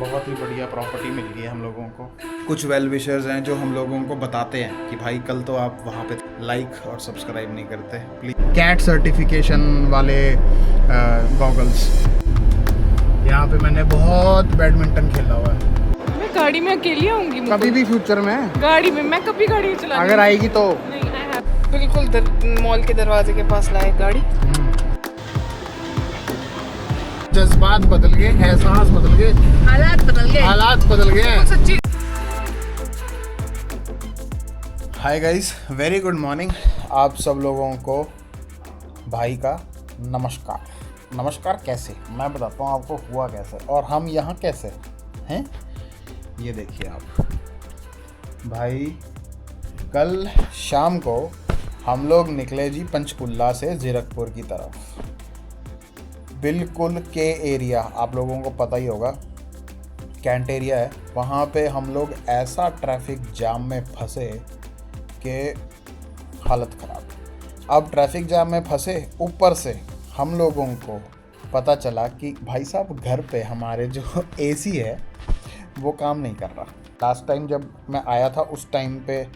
बहुत ही बढ़िया प्रॉपर्टी मिल गई है हम लोगों को। कुछ वेल विशर्स हैं जो हम लोगों को बताते हैं कि भाई कल तो आप वहाँ पे लाइक और सब्सक्राइब नहीं करते, प्लीज़। कैट सर्टिफिकेशन वाले गॉगल्स। यहाँ पे मैंने बहुत बैडमिंटन खेला हुआ है। मैं गाड़ी में अकेली आऊंगी कभी भी फ्यूचर में गाड़ी में, मैं कभी गाड़ी चला अगर आएगी तो नहीं। बिल्कुल मॉल के दरवाजे के पास लाए गाड़ी। जज्बात बदल गए, एहसास बदल गए, हालात बदल गए। सच्ची। Hi guys, very good morning. आप सब लोगों को भाई का नमस्कार। नमस्कार कैसे, मैं बताता हूँ आपको हुआ कैसे और हम यहाँ कैसे हैं। ये देखिए आप भाई, कल शाम को हम लोग निकले जी पंचकुला से जीरकपुर की तरफ। बिल्कुल के एरिया आप लोगों को पता ही होगा, कैंट एरिया है। वहाँ पे हम लोग ऐसा ट्रैफिक जाम में फंसे कि हालत ख़राब। अब ट्रैफिक जाम में फंसे, ऊपर से हम लोगों को पता चला कि भाई साहब घर पे हमारे जो एसी है वो काम नहीं कर रहा। लास्ट टाइम जब मैं आया था उस टाइम पे,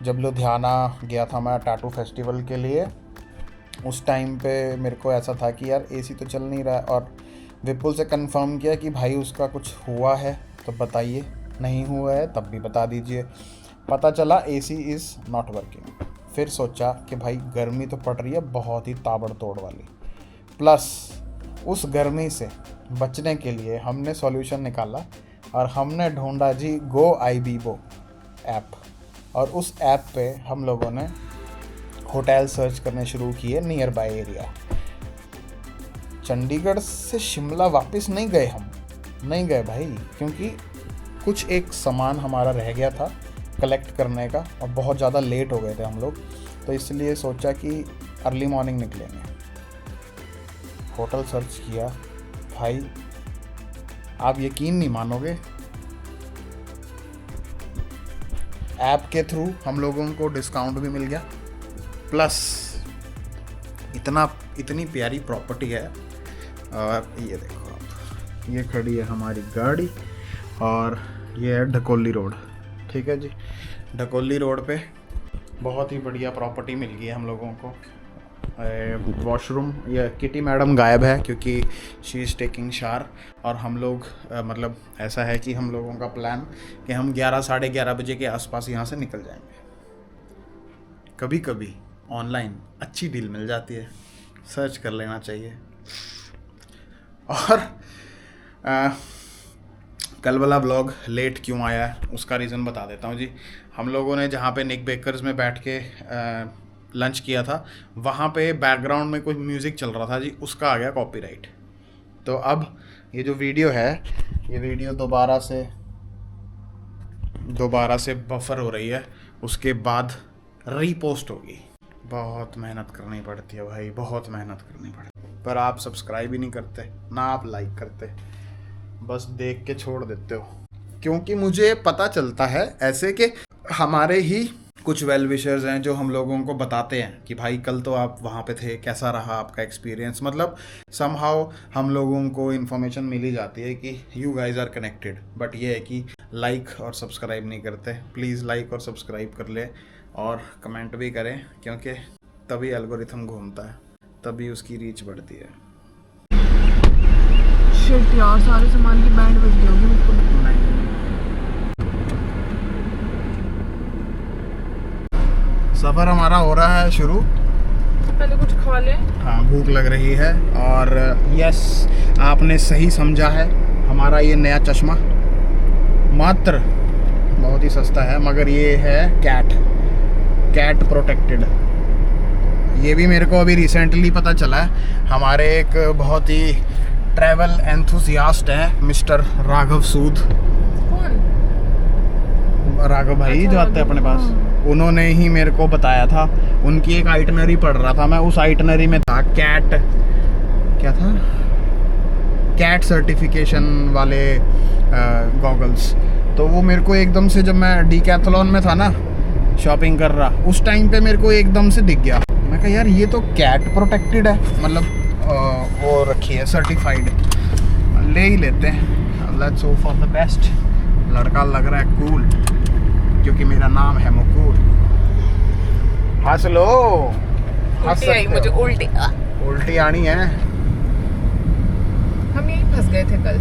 जब लुधियाना गया था मैं टाटू फेस्टिवल के लिए, उस टाइम पे मेरे को ऐसा था कि यार एसी तो चल नहीं रहा है। और विपुल से कंफर्म किया कि भाई उसका कुछ हुआ है तो बताइए, नहीं हुआ है तब भी बता दीजिए। पता चला एसी इज़ नॉट वर्किंग। फिर सोचा कि भाई गर्मी तो पड़ रही है बहुत ही ताबड़तोड़ वाली, प्लस उस गर्मी से बचने के लिए हमने सॉल्यूशन निकाला और हमने ढूंढा जी गो आईबीबो ऐप। और उस ऐप पे हम लोगों ने होटल सर्च करने शुरू किए नियर बाय एरिया। चंडीगढ़ से शिमला वापस नहीं गए, हम नहीं गए भाई, क्योंकि कुछ एक सामान हमारा रह गया था कलेक्ट करने का और बहुत ज़्यादा लेट हो गए थे हम लोग, तो इसलिए सोचा कि अर्ली मॉर्निंग निकलेंगे। होटल सर्च किया भाई, आप यकीन नहीं मानोगे, ऐप के थ्रू हम लोगों को डिस्काउंट भी मिल गया, प्लस इतनी प्यारी प्रॉपर्टी है। और ये देखो आप, ये खड़ी है हमारी गाड़ी और ये है ढकोली रोड। ठीक है जी, ढकोली रोड पे बहुत ही बढ़िया प्रॉपर्टी मिल गई है हम लोगों को। वॉशरूम, ये किटी मैडम गायब है क्योंकि शी इज़ टेकिंग शावर। और हम लोग मतलब ऐसा है कि हम लोगों का प्लान कि हम 11 साढ़े 11 बजे के आसपास यहाँ से निकल जाएंगे। कभी कभी ऑनलाइन अच्छी डील मिल जाती है, सर्च कर लेना चाहिए। और कल वाला व्लॉग लेट क्यों आया है उसका रीज़न बता देता हूँ जी। हम लोगों ने जहाँ पे निक बेकर्स में बैठ के लंच किया था, वहाँ पे बैकग्राउंड में कोई म्यूज़िक चल रहा था जी, उसका आ गया कॉपीराइट। तो अब ये जो वीडियो है, ये वीडियो दोबारा से बफर हो रही है, उसके बाद रीपोस्ट होगी। बहुत मेहनत करनी पड़ती है भाई, बहुत मेहनत करनी पड़ती है, पर आप सब्सक्राइब ही नहीं करते, ना आप लाइक करते, बस देख के छोड़ देते हो। क्योंकि मुझे पता चलता है ऐसे कि हमारे ही कुछ वेल विशर्स हैं जो हम लोगों को बताते हैं कि भाई कल तो आप वहाँ पे थे, कैसा रहा आपका एक्सपीरियंस। मतलब समहाउ हम लोगों को इन्फॉर्मेशन मिल ही जाती है कि you guys are connected. But ये है कि लाइक और सब्सक्राइब नहीं करते। प्लीज़ लाइक और सब्सक्राइब कर ले और कमेंट भी करें, क्योंकि तभी एल्गोरिथम घूमता है, तभी उसकी रीच बढ़ती है। शिट यार, सारे सामान की बैंड बज गई होगी मुझको। सफ़र हमारा हो रहा है शुरू। पहले कुछ खा ले। हाँ, भूख लग रही है। और यस, आपने सही समझा है, हमारा ये नया चश्मा मात्र बहुत ही सस्ता है, मगर ये है कैट प्रोटेक्टेड। ये भी मेरे को अभी रिसेंटली पता चला है। हमारे एक बहुत ही ट्रैवल एंथुसियास्ट हैं मिस्टर राघव सूद। कौन? राघव भाई जो आते हैं अपने पास, उन्होंने ही मेरे को बताया था। उनकी एक आइटनरी पढ़ रहा था मैं, उस आइटनरी में था कैट सर्टिफिकेशन वाले गॉगल्स। तो वो मेरे को एकदम से, जब मैं डीकैथलॉन में था ना शॉपिंग कर रहा, उस टाइम पे मेरे को एकदम से दिख गया। मैं कहा यार ये तो कैट प्रोटेक्टेड है, मतलब वो रखी है सर्टिफाइड, ले ही लेते हैं। Let's hope for the best. लड़का लग रहा है कूल क्योंकि मेरा नाम है मुकुल। हंस लो, हंस उल्टी आई सकते मुझे, हो। उल्टी आनी है। हम यहीं फंस गए थे कल।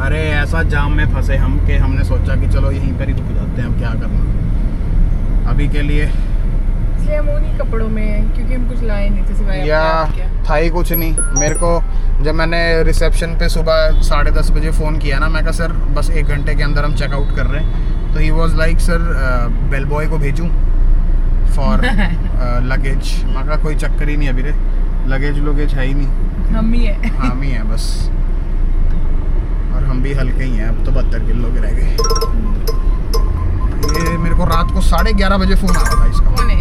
अरे ऐसा जाम में फंसे हम कि हमने सोचा कि चलो यहीं पर ही रुक जाते हैं, अब क्या करना अभी के लिए। इसलिए हम उन्हीं कपड़ों में हैं क्योंकि हम कुछ लाए नहीं थे सिवाय या अपने आप के। था ही कुछ नहीं। मेरे को जब मैंने रिसेप्शन पे सुबह 10:30 बजे फ़ोन किया ना, मैं कहा सर बस 1 घंटे के अंदर हम चेकआउट कर रहे हैं, तो he was like sir bell boy को भेजूं फॉर लगेज। मैं कहा कोई चक्कर ही नहीं अभी रे, लगेज है ही नहीं, हम ही है। हम ही हैं बस। और हम भी हल्के ही हैं, अब तो 72 किलो के रह गए। ये मेरे को रात को 11:30 बजे फ़ोन आ रहा था इसका। कौन है?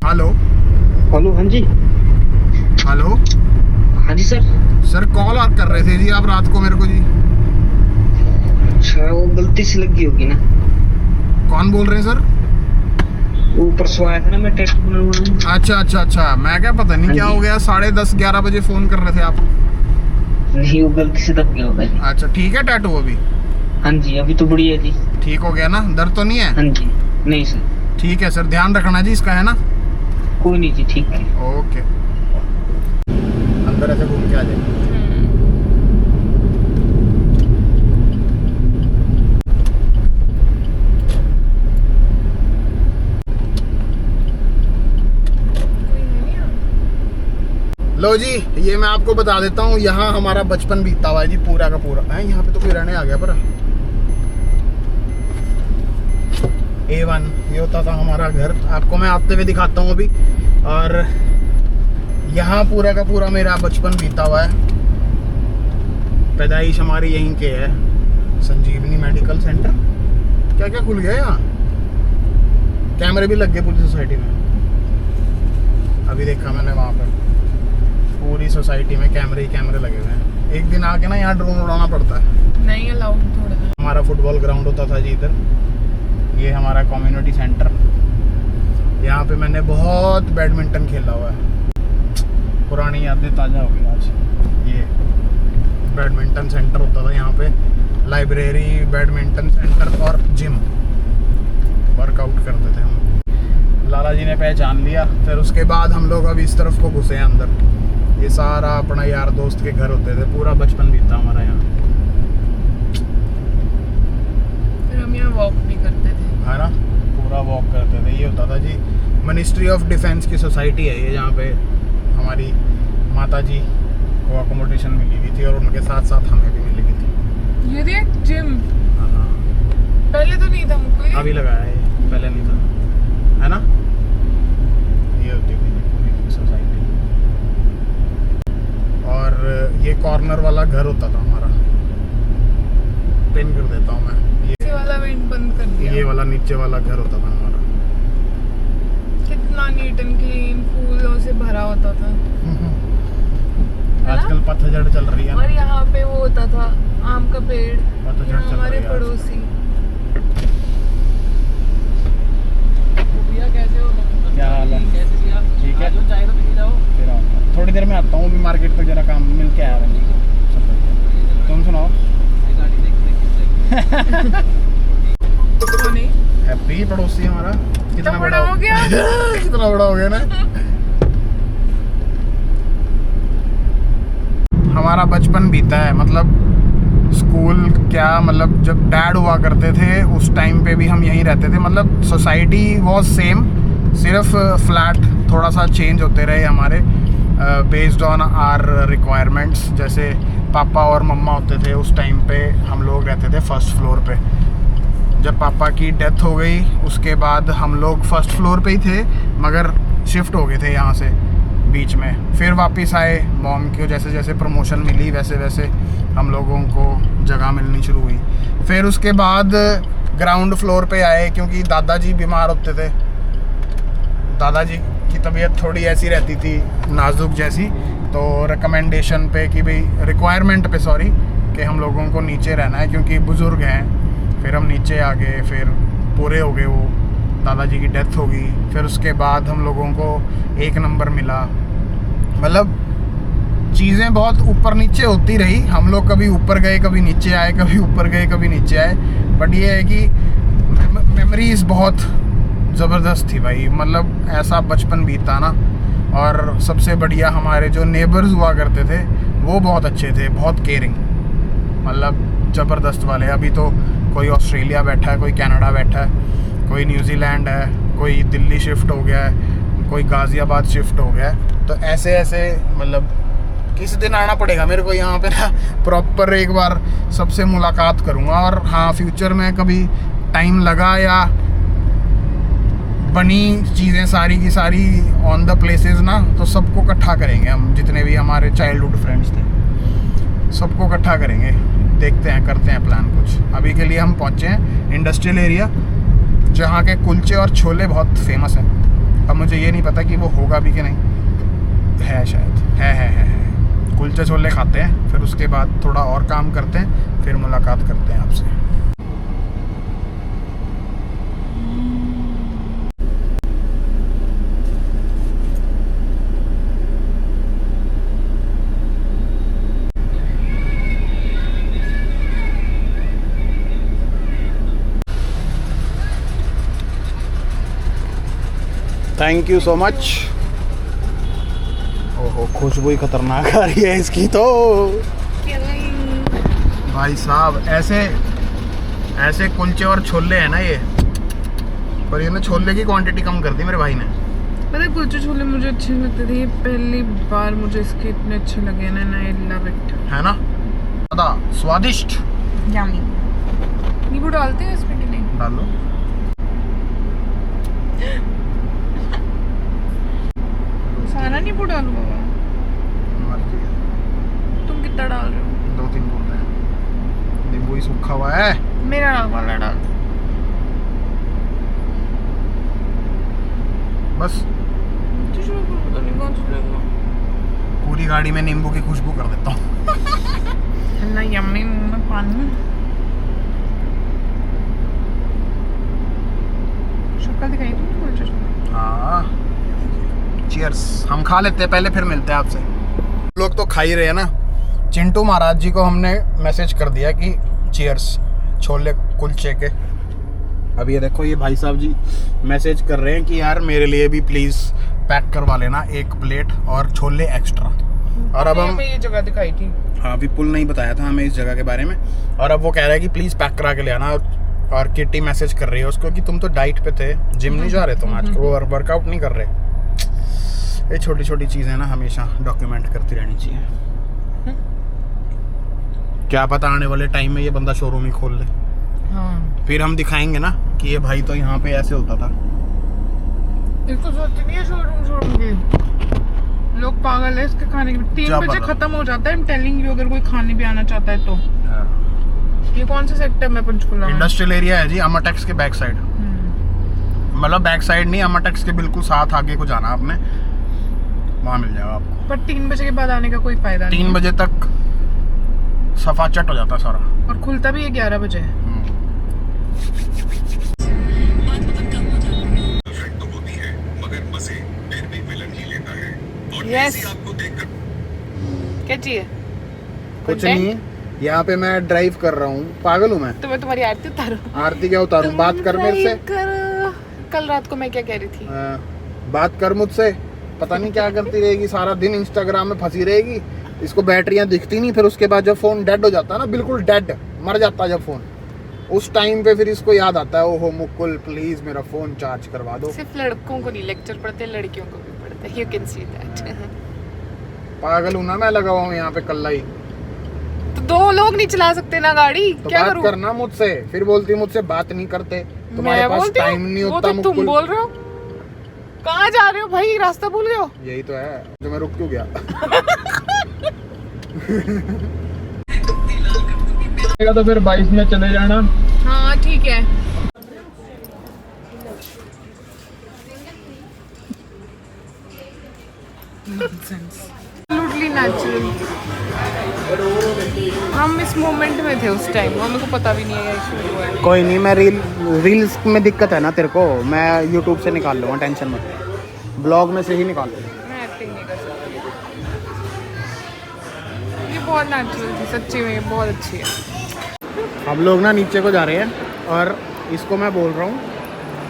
हेलो हेलो, हाँ जी। हेलो हाँ जी सर। सर कॉल आप कर रहे थे जी आप रात को मेरे को जी। अच्छा, वो गलती से लगी होगी ना। कौन बोल रहे हैं सर? वो परसों आया था ना, मैं टेस्ट बनवाने। अच्छा, मैं क्या पता नहीं हाँ क्या जी। हो गया, 10:30-11 बजे फोन कर रहे थे आप। नहीं, वो गलती से दब गया होगा जी। अच्छा ठीक है टैटू अभी हाँ जी, अभी तो बढ़िया जी। ठीक हो गया ना, दर्द तो नहीं है? हाँ जी। नहीं सर, ठीक है सर, ध्यान रखना जी इसका, है ना? कोई नहीं जी, ठीक है। ओके, अंदर ऐसे घूम के आ जाए। लो जी, ये मैं आपको बता देता हूँ, यहाँ हमारा बचपन बीता हुआ है जी पूरा का पूरा। है यहाँ पे तो कोई रहने आ गया पर A1 ये होता था हमारा घर। आपको मैं आते हुए दिखाता हूँ अभी। और यहाँ पूरा का पूरा मेरा बचपन बीता हुआ है। पैदाइश हमारी यहीं के है। संजीवनी मेडिकल सेंटर, क्या क्या खुल गया यहाँ। कैमरे भी लग गए पूरी सोसाइटी में। अभी देखा मैंने वहाँ पर पूरी सोसाइटी में कैमरे ही कैमरे लगे हुए हैं। एक दिन आके ना यहाँ ड्रोन उड़ाना पड़ता है। नहीं अलाउड थोड़ा सा। हमारा फुटबॉल ग्राउंड होता था जी इधर। ये हमारा कम्युनिटी सेंटर, यहाँ पे मैंने बहुत बैडमिंटन खेला हुआ है। पुरानी यादें ताज़ा हो गई आज। ये बैडमिंटन सेंटर होता था यहाँ पे, लाइब्रेरी, बैडमिंटन सेंटर और जिम। वर्कआउट करते थे हम। लाला जी ने पहचान लिया, फिर उसके बाद हम लोग अब इस तरफ को घुसे हैं अंदर। ये सारा अपना यार दोस्त के घर होते थे, पूरा बचपन बीता हमारा यहाँ। फिर हम यहाँ वॉक भी करते थे, है ना, पूरा वॉक करते थे। ये होता था जी मिनिस्ट्री ऑफ डिफेंस की सोसाइटी है ये, जहाँ पे हमारी माता जी को अकोमोडेशन मिली हुई थी और उनके साथ साथ हमें भी मिली हुई थी। ये देख जिम, हाँ, पहले तो नहीं था मुझको। अभी लगाया है, पहले नहीं था, है ना। ये होती थी पूरी सोसाइटी। और ये कॉर्नर वाला घर होता था हमारा। पिन कर देता हूँ मैं। नीचे वाला वेंट बंद कर दिया। ये वाला नीचे वाला घर होता था हमारा। कितना नीट एंड क्लीन, फूलों से भरा होता था। आजकल पतझड़ चल रही है और ना, यहाँ पे वो होता था आम का पेड़। पतझड़ यहाँ चल हमारे रही है पड़ोसी। क्या हाल है? ठीक है, फिर आऊँगा थोड़ी देर में आता हूँ। अभी मार्केट तक जरा काम मिल के आया है। तुम सुनाओ। कौन है? हैप्पी पड़ोसी हमारा। कितना बड़ा हो गया। कितना बड़ा हो गया ना। हमारा बचपन बीता है, मतलब स्कूल क्या, मतलब जब डैड हुआ करते थे उस टाइम पे भी हम यहीं रहते थे। मतलब सोसाइटी वाज सेम, सिर्फ फ्लैट थोड़ा सा चेंज होते रहे हमारे बेस्ड ऑन आर रिक्वायरमेंट्स। जैसे पापा और मम्मा होते थे उस टाइम पे, हम लोग रहते थे फर्स्ट फ्लोर पे। जब पापा की डेथ हो गई उसके बाद हम लोग फर्स्ट फ्लोर पे ही थे, मगर शिफ्ट हो गए थे यहाँ से बीच में। फिर वापस आए, मॉम को जैसे जैसे प्रमोशन मिली वैसे वैसे हम लोगों को जगह मिलनी शुरू हुई। फिर उसके बाद ग्राउंड फ्लोर पे आए क्योंकि दादाजी बीमार होते थे। दादाजी की तबीयत थोड़ी ऐसी रहती थी, नाजुक जैसी, तो रिकमेंडेशन पे कि भाई, रिक्वायरमेंट पे सॉरी, कि हम लोगों को नीचे रहना है क्योंकि बुज़ुर्ग हैं। फिर हम नीचे आ गए, फिर पूरे हो गए, वो दादाजी की डेथ हो गई। फिर उसके बाद हम लोगों को 1 नंबर मिला। मतलब चीज़ें बहुत ऊपर नीचे होती रही, हम लोग कभी ऊपर गए कभी नीचे आए, कभी ऊपर गए कभी नीचे आए, बट ये है कि मेमोरीज बहुत ज़बरदस्त थी भाई। मतलब ऐसा बचपन बीता ना। और सबसे बढ़िया हमारे जो नेबर्स हुआ करते थे वो बहुत अच्छे थे, बहुत केयरिंग, मतलब ज़बरदस्त वाले। अभी तो कोई ऑस्ट्रेलिया बैठा है, कोई कनाडा बैठा है, कोई न्यूजीलैंड है, कोई दिल्ली शिफ्ट हो गया है, कोई गाज़ियाबाद शिफ्ट हो गया है। तो ऐसे ऐसे मतलब किसी दिन आना पड़ेगा मेरे को यहाँ पे ना, प्रॉपर एक बार सबसे मुलाकात करूँगा। और हाँ, फ्यूचर में कभी टाइम लगा या बनी चीज़ें सारी की सारी ऑन द प्लेसेस ना, तो सबको इकट्ठा करेंगे हम, जितने भी हमारे चाइल्डहुड फ्रेंड्स थे सबको इकट्ठा करेंगे। देखते हैं, करते हैं प्लान कुछ। अभी के लिए हम पहुँचे हैं इंडस्ट्रियल एरिया, जहाँ के कुलचे और छोले बहुत फेमस हैं। अब मुझे ये नहीं पता कि वो होगा भी कि नहीं, है शायद, है। कुलचे छोले खाते हैं, फिर उसके बाद थोड़ा और काम करते हैं, फिर मुलाकात करते हैं आपसे। Thank you so much. ओहो, खुशबू ही खतरनाक आ रही है इसकी तो। भाई साहब ऐसे कुलचे और छोले हैं ना ये, पर ये ना छोले की क्वांटिटी कम कर दी मेरे भाई ने। पता है कुलचे छोले मुझे अच्छे लगते थे, ये पहली बार मुझे इसके इतने अच्छे लगे ना, आई लव इट। है ना, ज़्यादा स्वादिष्ट। यम्मी। नींबू डालते हैं इसमें कि नहीं? डालो। सारा नींबू डालो बाबा, मर्जी है। तुम कितना डाल रहे हो? 2-3 बोल रहे हैं, नींबू ही सूखा हुआ है। मेरा वाला डाल बस पूरी गाड़ी में नींबू की खुशबू कर देता हूँ। ना यम्मी, मुंह में पानी। शक्ल दिखाई तुमने कुलचे छोले? हाँ, चीयर्स। हम खा लेते हैं पहले, फिर मिलते हैं आपसे। लोग तो खा ही रहे हैं ना। चिंटू महाराज जी को हमने मैसेज कर दिया कि चीयर्स छोले कुलचे के। अब ये देखो, ये भाई साहब जी मैसेज कर रहे हैं कि यार मेरे लिए भी प्लीज़ पैक करवा लेना 1 प्लेट और छोले एक्स्ट्रा। और अब हम ये जगह दिखाई थी। हाँ, अभी पुल नहीं बताया था हमें इस जगह के बारे में। और अब वो कह रहा है कि प्लीज़ पैक करा के ले आना। और किट्टी मैसेज कर रही है उसको कि तुम तो डाइट पे थे, जिम नहीं जा रहे तुम आजकल, वो वर्कआउट नहीं कर रहे। ये छोटी छोटी चीज़ें ना हमेशा डॉक्यूमेंट करती रहनी चाहिए। क्या पता आने वाले टाइम में ये बंदा शोरूम ही खोल ले। हाँ, फिर हम दिखाएंगे ना कि ये भाई तो यहाँ पे ऐसे होता था। इसको सोचती नहीं है शोरूम की। लोग पागल है इसके खाने की। 3 बजे खत्म हो जाता है। I'm telling you, अगर कोई खाने भी आना चाहता है तो। ये कौन सा सेक्टर में पंचकुला? इंडस्ट्रियल एरिया है जी, अमरटेक्स के बैक साइड। मतलब बैक साइड नहीं, अमरटेक्स के बिल्कुल साथ आगे को जाना आपने, वहाँ मिल जाएगा आपको। पर 3 बजे के बाद आने का कोई फायदा नहीं। 3 बजे तक सफाचट हो जाता सारा, और खुलता भी है 11 बजे। यस, क्या चाहिए? कुछ नहीं, यहाँ पे मैं ड्राइव कर रहा हूँ। पागल हूँ मैं? तो मैं तुम्हारी आरती उतारूं? आरती क्या उतारूं? बात कर मेरे से। कल रात को मैं क्या कह रही थी? बात कर मुझसे। पता नहीं क्या करती रहेगी सारा दिन, इंस्टाग्राम में फंसी रहेगी। इसको बैटरियां दिखती नहीं, फिर उसके बाद जब फोन डेड हो जाता है ना, बिल्कुल डेड मर जाता है जब फोन, उस टाइम पे फिर इसको याद आता है, ओहो मुकुल प्लीज मेरा फोन चार्ज करवा दो। सिर्फ लड़कों को नहीं लेक्चर पढ़ते, लड़कियों को भी पढ़ते हैं। You can see that. पागल हूँ ना मैं, लगा हुआ हूँ यहाँ पे कल्ला ही। तो 2 लोग नहीं चला सकते ना गाड़ी? तो क्या बात करूं? करना मुझसे, फिर बोलती मुझसे बात नहीं करते, तुम्हारे पास टाइम नहीं होता। वो तो तुम बोल रहे हो। कहाँ जा रहे हो भाई? रास्ता भूल गए हो? यही तो है जो मैं रुक क्यों गया। तो फिर 22 में चले जाना। हाँ ठीक है। Absolutely natural। हम इस मोमेंट में थे उस टाइम, हमें को पता भी नहीं है शुरू हुआ है। कोई नहीं, मैं रील्स में दिक्कत है ना तेरे को, मैं यूट्यूब से निकाल लूँगा, टेंशन मत। ब्लॉग में से ही निकाल लूँगा। मैं एक्टिंग नहीं कर सकती। बहुत नेचुरल थी सच्ची में, बहुत अच्छी है। हम लोग ना नीचे को जा रहे हैं और इसको मैं बोल रहा हूँ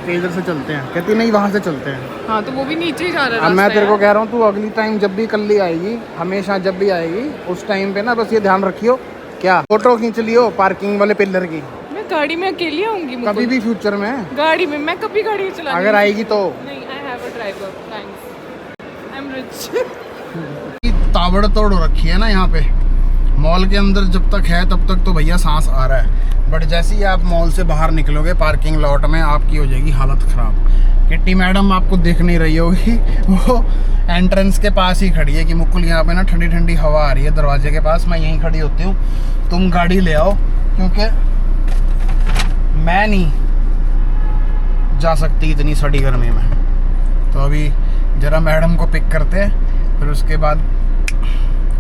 कि इधर से चलते हैं, कहती नहीं वहाँ से चलते हैं। हाँ तो वो भी नीचे ही जा रहा है। अब मैं रास्ता तेरे को यार। कह रहा हूँ तू अगली टाइम जब भी कल्ली आएगी, हमेशा जब भी आएगी उस टाइम पे ना बस ये ध्यान रखियो, क्या फोटो खींच लियो पार्किंग वाले पिलर की। मैं गाड़ी में अकेली आऊंगी कभी भी फ्यूचर में गाड़ी में, मैं कभी गाड़ी चला अगर आएगी तो। नहीं, I have a driver, thanks, I am rich. ताबड़तोड़ हो रखी है ना यहाँ पे। मॉल के अंदर जब तक है तब तक तो भैया सांस आ रहा है, बट जैसे ही आप मॉल से बाहर निकलोगे पार्किंग लॉट में आपकी हो जाएगी हालत ख़राब। किट्टी मैडम आपको दिख नहीं रही होगी, वो एंट्रेंस के पास ही खड़ी है कि मुकुल यहाँ पे ना ठंडी ठंडी हवा आ रही है दरवाजे के पास, मैं यहीं खड़ी होती हूँ, तुम गाड़ी ले आओ, क्योंकि मैं नहीं जा सकती इतनी सड़ी गर्मी में। तो अभी ज़रा मैडम को पिक करते हैं, फिर उसके बाद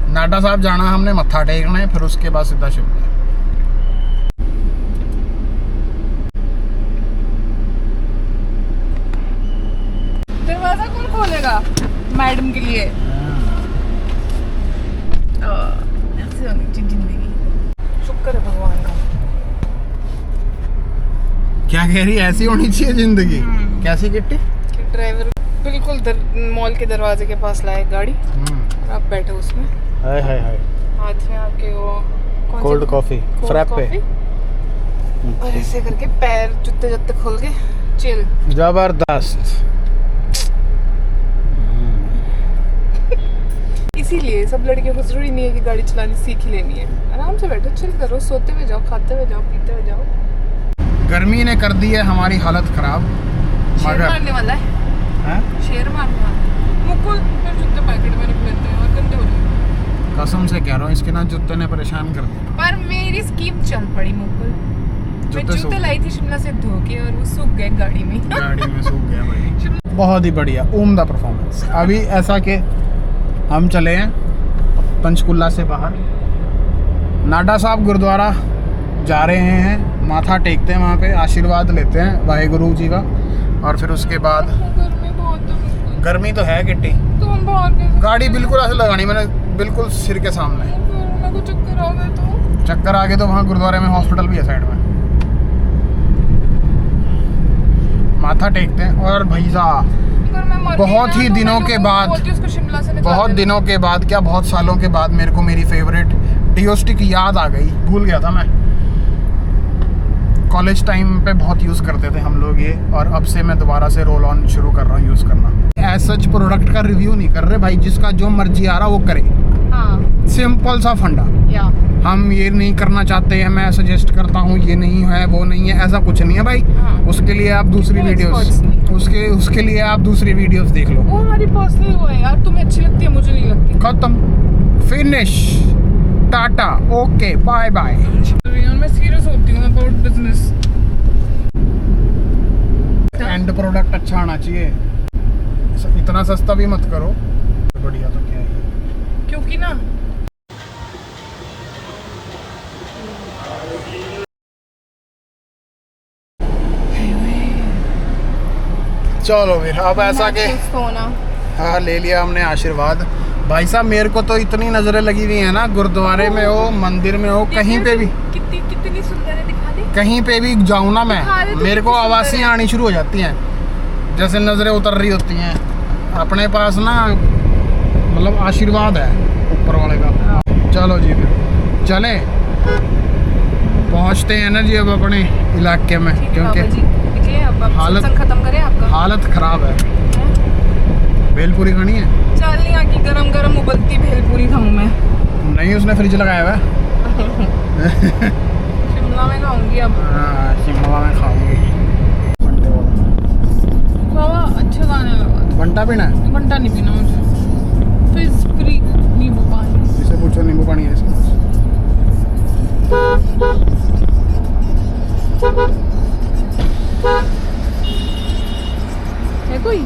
नाडा साहब जाना हमने मत्था टेकना है, फिर उसके बाद सीधा शिमला। दरवाजा कौन खोलेगा मैडम के लिए? ऐसे होनी चाहिए जिंदगी। शुक्र है भगवान का। क्या कह रही है? ऐसी होनी चाहिए जिंदगी। कैसी किट्टी? कि ड्राइवर बिल्कुल मॉल के दरवाजे के पास लाए गाड़ी, आप बैठे उसमें, हाय हाय हाय, हाथ में आपके वो कोल्ड कॉफी फ्रैप्पे, और ऐसे करके पैर जूते जूते खोल के चिल। जबरदस्त। इसीलिए सब लड़कियों को जरूरी नहीं है कि गाड़ी चलानी सीख ही लेनी है, आराम से बैठो, चिल करो, सोते हुए जाओ, खाते हुए जाओ, पीते हुए जाओ। गर्मी ने कर दी है हमारी हालत खराब। शेर मारने वाला है, शेर मारने वाला है। मुकुल फिर जूते पैकेट में रख लेते हैं और गंदे हो रहे हैं। कसम से कह रहा हूँ, इसके ना जूते ने परेशान कर दिया। पर मेरी स्कीम चल पड़ी मुकुल, मैं जूते लाई थी शिमला से धो के और वो सूख गए गाड़ी में। गाड़ी में सूख गया भाई। बहुत ही बढ़िया, उम्दा परफॉर्मेंस। अभी ऐसा कि हम चले हैं पंचकुला से बाहर, नाडा साहब गुरुद्वारा जा रहे हैं, माथा टेकते हैं वहाँ पे, आशीर्वाद लेते हैं वाहेगुरु जी का, और फिर उसके बाद गर्मी बहुत है। गर्मी तो है किट्टी, तो हम बाहर कैसे? गाड़ी बिल्कुल ऐसे लगानी मैंने बिल्कुल सिर के सामने। मेरे को चक्कर आ गए तो? चक्कर आ गए तो वहाँ गुरुद्वारे में हॉस्पिटल भी है साइड में, माथा टेकते हैं। और भैया बहुत ही दिनों के बाद, बहुत दिनों के बाद क्या बहुत सालों के बाद मेरे को मेरी फेवरेट डियोस्टिक याद आ गई, भूल गया था मैं। कॉलेज टाइम पे बहुत यूज़ करते थे हम लोग ये, और अब से मैं दोबारा से रोल ऑन शुरू कर रहा हूँ यूज़ करना। एज सच प्रोडक्ट का रिव्यू नहीं कर रहे भाई, जिसका जो मर्जी आ रहा वो करे। हाँ, सिंपल सा फंडा, या हम ये नहीं करना चाहते हैं, मैं सजेस्ट करता हूँ ये नहीं है वो नहीं है, ऐसा कुछ नहीं है भाई। हाँ। उसके लिए आप दूसरी वीडियोस, उसके लिए आप दूसरी वीडियोस देख लो। वो हमारी पर्सनल वो है यार, तुम्हें अच्छी लगती है, मुझे नहीं लगती। खत्म, finish, tata, okay, bye bye. मैं सीरियस होती हूँ अबाउट बिजनेस। एंड प्रोडक्ट अच्छा आना चाहिए, इतना सस्ता भी मत करो। बढ़िया तो क्या है, क्योंकि ना चलो फिर अब ऐसा के सोना, हाँ ले लिया हमने आशीर्वाद। भाई साहब मेरे को तो इतनी नजरें लगी हुई है ना, गुरुद्वारे में हो, मंदिर में हो, कहीं पे भी, कितनी सुंदर है, दिखा दे। कहीं पे भी जाऊँ ना मैं, मेरे को आवाज़ें आनी शुरू हो जाती हैं, जैसे नज़रें उतर रही होती हैं। अपने पास ना मतलब आशीर्वाद है ऊपर वाले का। चलो जी फिर चलें, पहुँचते हैं ना जी अब अपने इलाके में, क्योंकि हालत खत्म करें आपका, हालत ख़राब है। भेलपूरी खानी है? चल यहाँ की गरम गरम उबलती भेलपूरी खाऊं मैं। नहीं, उसने फ्रिज लगाया हुआ है। शिमला में खाऊंगी अब। हाँ, शिमला में खाऊंगी। खावा अच्छा गाने लगा। बंटा पीना है? बंटा नहीं पीना मुझे, फिज फ्री नींबू पानी। इसे पूछो नींबू पानी है इसके है कोई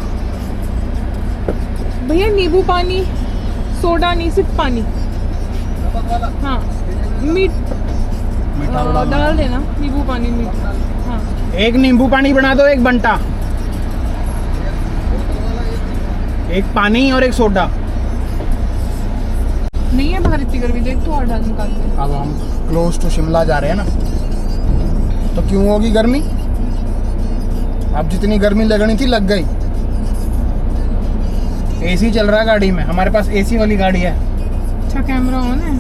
भैया? नींबू पानी, सोडा नहीं, सिर्फ पानी। हाँ, मीठा डाल देना, नींबू पानी मीठा। हाँ, एक नींबू पानी बना दो, एक बंटा, एक पानी और एक सोडा। नहीं है बाहर इतनी गर्मी, देख तो और डाल निकाल के। अब हम क्लोज टू शिमला जा रहे हैं ना, तो क्यों होगी गर्मी? अब जितनी गर्मी लगनी थी लग गई। एसी चल रहा है गाड़ी में, हमारे पास एसी वाली गाड़ी है। अच्छा कैमरा ऑन है।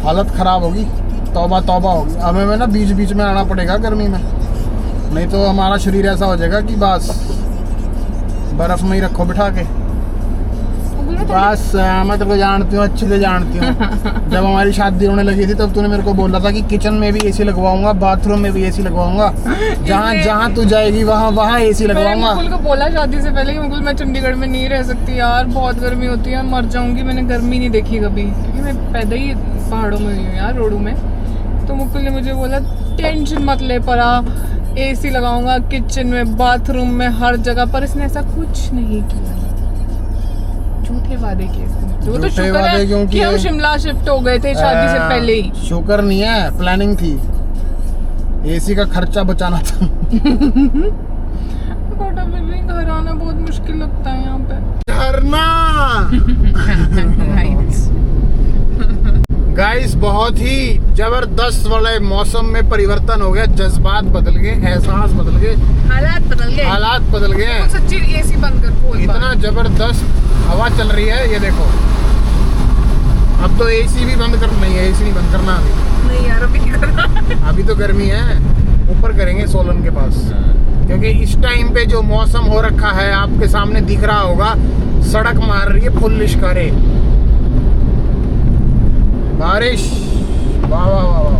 हालत खराब होगी, तौबा तौबा होगी। अब हमें ना बीच बीच में आना पड़ेगा गर्मी में, नहीं तो हमारा शरीर ऐसा हो जाएगा कि बस बर्फ में ही रखो बिठा के। बस मैं तेरे को जानती हूँ, अच्छे से जानती हूँ। जब हमारी शादी होने लगी थी तब तूने मेरे को बोला था कि किचन में भी एसी लगवाऊंगा, बाथरूम में भी एसी लगवाऊंगा, जहाँ जहाँ तू जाएगी वहाँ वहाँ एसी लगवाऊंगा। मुकुल को बोला शादी से पहले कि मुकुल मैं चंडीगढ़ में नहीं रह सकती यार, बहुत गर्मी होती है, मर जाऊंगी। मैंने गर्मी नहीं देखी कभी, क्योंकि मैं पैदा ही पहाड़ों में हुई हूँ यार, रोडू में। तो मुकुल ने मुझे बोला टेंशन मत ले परा, एसी लगाऊंगा किचन में, बाथरूम में, हर जगह। पर इसने ऐसा कुछ नहीं किया, झूठे वादे किए इसने। वो तो शुक्र है कि हम शिमला शिफ्ट हो गए थे शादी से पहले ही। शुक्र नहीं है, प्लानिंग थी, एसी का खर्चा बचाना था। बट अभी भी घर आना बहुत मुश्किल लगता है यहाँ पे। झरना गाइस, बहुत ही जबरदस्त वाले मौसम में परिवर्तन हो गया, जज्बात बदल गए, एहसास बदल गए, हालात बदल गए। सच्ची एसी बंद कर, कोई इतना जबरदस्त हवा चल रही है, ये देखो। अब तो एसी भी बंद कर, नहीं एसी नहीं बंद करना अभी, नहीं यार अभी नहीं करना। अभी तो गर्मी है, ऊपर करेंगे सोलन के पास, क्योंकि इस टाइम पे जो मौसम हो रखा है आपके सामने दिख रहा होगा, सड़क मार रही है फुल लिशकारे, बारिश, वाह वाह वाह वाह।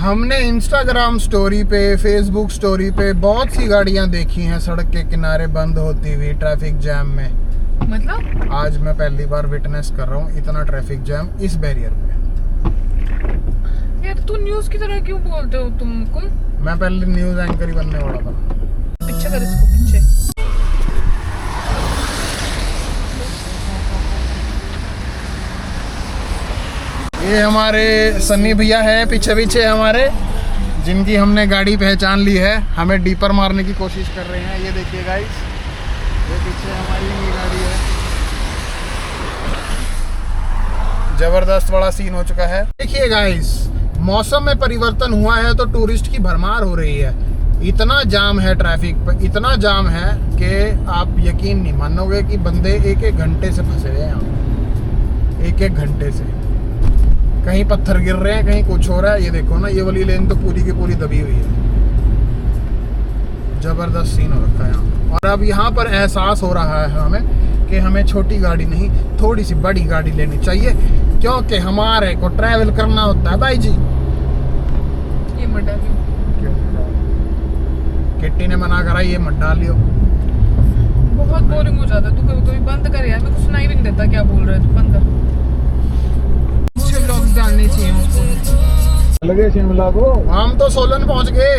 हमने इंस्टाग्राम स्टोरी पे, फेसबुक स्टोरी पे बहुत सी गाड़ियां देखी हैं सड़क के किनारे बंद होती हुई ट्रैफिक जैम में। मतलब आज मैं पहली बार विटनेस कर रहा हूँ इतना ट्रैफिक जैम इस बैरियर पे। यार तू न्यूज़ की तरह क्यों बोलते हो तुम मुकुल? मैं पहले न्यूज़ एंकर ही बनने वाला था। पीछे कर इसको, पीछे। ये हमारे सन्नी भैया है पीछे पीछे हमारे, जिनकी हमने गाड़ी पहचान ली है, हमें डीपर मारने की कोशिश कर रहे हैं। ये देखिए गाइस, ये पीछे हमारी ये गाड़ी है। जबरदस्त बड़ा सीन हो चुका है। देखिए गाइस, मौसम में परिवर्तन हुआ है तो टूरिस्ट की भरमार हो रही है। इतना जाम है ट्रैफिक पर, इतना जाम है कि आप यकीन नहीं मानोगे कि बंदे एक एक घंटे से फंसे हुए हैं यहाँ, एक एक घंटे से। कहीं पत्थर गिर रहे हैं, कहीं कुछ हो रहा है। ये देखो ना, ये वाली लेन तो पूरी की पूरी दबी हुई है। जबरदस्त सीन हो रखा है यहाँ। और अब यहाँ पर एहसास हो रहा है हमें कि हमें छोटी गाड़ी नहीं, थोड़ी सी बड़ी गाड़ी लेनी चाहिए, क्योंकि हमारे को ट्रैवल करना होता है भाई जी। ये मत डालियो, किट्टी ने मना करा ये मत डालियो, बहुत बोरिंग हो जाता है। तू कभी कभी बंद कर यार, मेरे को सुनाई भी नहीं देता क्या बोल रहा है। तू बंद कर, अच्छे व्लॉग्स डालने चाहिए उसको। लगे शिमला को। हम तो सोलन पहुंच गए।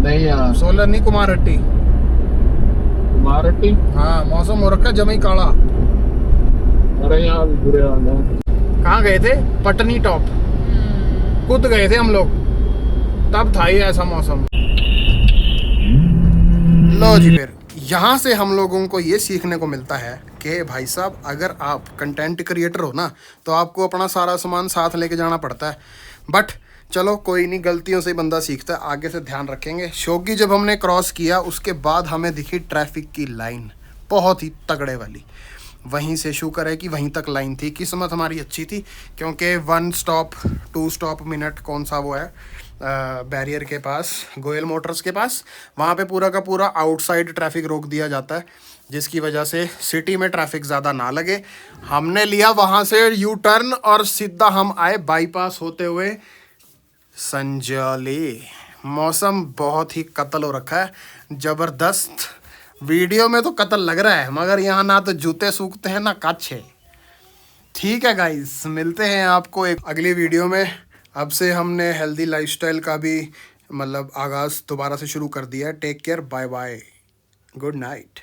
नहीं यार, सोलन नहीं, कुमारहट्टी। कुमारहट्टी? हाँ, मौसम हो रखा जमी काला। अरे यार बुरे हाल है। कहाँ गए थे? पटनी टॉप कूद गए थे हम लोग, तब था ही ऐसा मौसम। लो जी, फिर यहाँ से हम लोगों को ये सीखने को मिलता है कि भाई साहब, अगर आप कंटेंट क्रिएटर हो ना, तो आपको अपना सारा सामान साथ लेके जाना पड़ता है। बट चलो कोई नहीं, गलतियों से ही बंदा सीखता है, आगे से ध्यान रखेंगे। शोगी जब हमने क्रॉस किया उसके बाद हमें दिखी ट्रैफिक की लाइन, बहुत ही तगड़े वाली। वहीं से शुक्र है कि वहीं तक लाइन थी, किस्मत हमारी अच्छी थी, क्योंकि 1 स्टॉप 2 स्टॉप मिनट कौन सा वो है बैरियर के पास, गोयल मोटर्स के पास, वहाँ पे पूरा का पूरा आउटसाइड ट्रैफिक रोक दिया जाता है, जिसकी वजह से सिटी में ट्रैफिक ज़्यादा ना लगे। हमने लिया वहाँ से यू टर्न और सीधा हम आए बाईपास होते हुए संजौली। मौसम बहुत ही कत्ल हो रखा है, ज़बरदस्त। वीडियो में तो कत्ल लग रहा है, मगर यहाँ ना तो जूते सूखते हैं ना कच्छे। ठीक है गाइस, मिलते हैं आपको एक अगली वीडियो में। अब से हमने हेल्दी लाइफस्टाइल का भी मतलब आगाज़ दोबारा से शुरू कर दिया है। Take care, bye bye, good night.